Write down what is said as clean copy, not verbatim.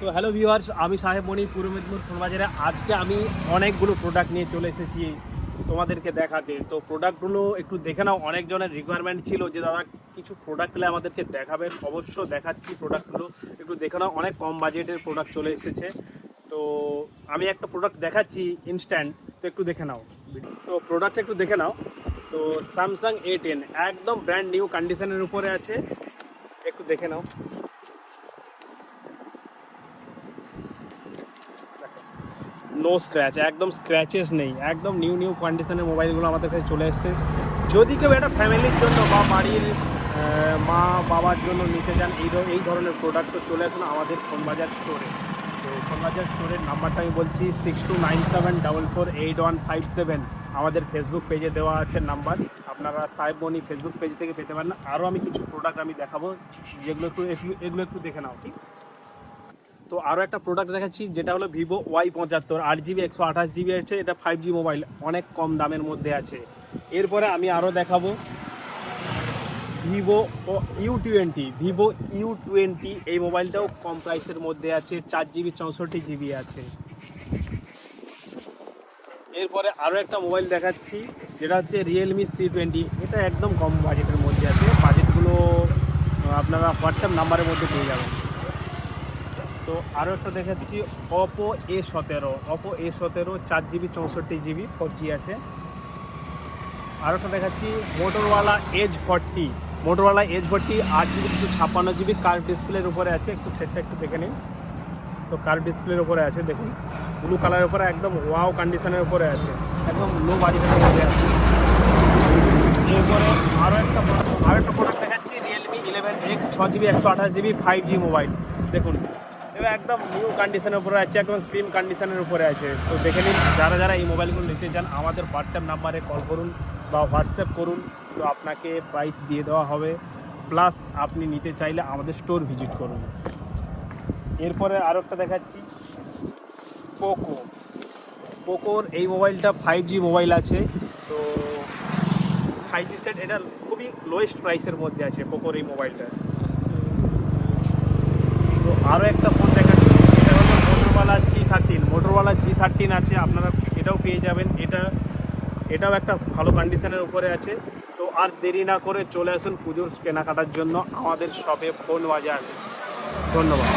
তো hello viewers, আমি সাহেব মনি, পূর্ব মেদিনীপুর ফোনবাজারে। আজকে আমি অনেকগুলো প্রোডাক্ট নিয়ে চলে এসেছি তোমাদেরকে দেখাতে। তো প্রোডাক্টগুলো একটু দেখে নাও। অনেকজনের রিকোয়ারমেন্ট ছিল যে দাদা কিছু প্রোডাক্ট হলে আমাদেরকে দেখাবেন। অবশ্য দেখাচ্ছি প্রোডাক্টগুলো, একটু দেখে নাও। অনেক কম বাজেটের প্রোডাক্ট চলে এসেছে। তো আমি একটা প্রোডাক্ট দেখাচ্ছি ইনস্ট্যান্ট, তো একটু দেখে নাও। তো প্রোডাক্ট একটু দেখে নাও। তো স্যামসাং A10 একদম ব্র্যান্ড নিউ কন্ডিশনের উপরে আছে, একটু দেখে নাও। নো স্ক্র্যাচ, একদম স্ক্র্যাচেস নেই, একদম নিউ কন্ডিশনের মোবাইলগুলো আমাদের কাছে চলে এসেছে। যদি কেউ একটা ফ্যামিলির জন্য বা বাড়ির মা বাবার জন্য নিতে চান এই ধরনের প্রোডাক্ট, তো চলে আসুন আমাদের ফোনবাজার স্টোরে। তো ফোনবাজার স্টোরের নাম্বারটা আমি বলছি 6297448157। আমাদের ফেসবুক পেজে দেওয়া আছে নাম্বার, আপনারা সাহেব মনি ফেসবুক পেজ থেকে পেতে পারেন। আরও আমি কিছু প্রোডাক্ট আমি দেখাবো, যেগুলো এগুলো একটু দেখে নাও, ঠিক। তো আরও একটা প্রোডাক্ট দেখাচ্ছি, যেটা হলো ভিভো Y75 8GB 128GB আছে। এটা 5G মোবাইল, অনেক কম দামের মধ্যে আছে। এরপরে আমি আরও দেখাবো ভিভো U20 এই মোবাইলটাও কম প্রাইসের মধ্যে আছে, 4GB 64GB আছে। এরপরে আরও একটা মোবাইল দেখাচ্ছি, যেটা হচ্ছে Realme C20। এটা একদম কম বাজেটের মধ্যে আছে। বাজেটগুলো আপনারা হোয়াটসঅ্যাপ নাম্বারের মধ্যে পেয়ে যাবেন। তো আরও একটা দেখাচ্ছি Oppo A17 4GB 64GB 4G আছে। আরও একটা দেখাচ্ছি মোটরওয়ালা Edge 40 8GB 256GB কার্ভ ডিসপ্লের উপরে আছে। একটু সেটটা একটু দেখে নিন। তো কার্ভ ডিসপ্লের উপরে আছে, দেখুন ব্লু কালারের উপরে একদম ওয়াও কন্ডিশনের উপরে আছে, একদম লো বাজেটের মধ্যে আছে। এরপরে আরও একটা প্রোডাক্ট দেখাচ্ছি Realme 11X 6GB 128GB 5G mobile. দেখুন এবার একদম নিউ কন্ডিশনের উপরে আছে, একদম ক্লিন কন্ডিশনের উপরে আছে। তো দেখে নিন, যারা এই মোবাইলগুলো নিতে চান আমাদের হোয়াটসঅ্যাপ নাম্বারে কল করুন বা হোয়াটসঅ্যাপ করুন। তো আপনাকে প্রাইস দিয়ে দেওয়া হবে, প্লাস আপনি নিতে চাইলে আমাদের স্টোর ভিজিট করুন। এরপরে আরও একটা দেখাচ্ছি পোকোর এই মোবাইলটা 5G মোবাইল আছে। তো 5G সেট, এটা খুবই লোয়েস্ট প্রাইসের মধ্যে আছে পোকোর এই মোবাইলটা। তো আরও একটা ফোন দেখাচ্ছি, এটা হলো মোটরওয়ালা G13 আছে, আপনারা এটাও পেয়ে যাবেন। এটাও একটা ভালো কন্ডিশনের উপরে আছে। তো আর দেরি না করে চলে আসুন পুজোর কেনাকাটার জন্য আমাদের শপে ফোনবাজার। ধন্যবাদ।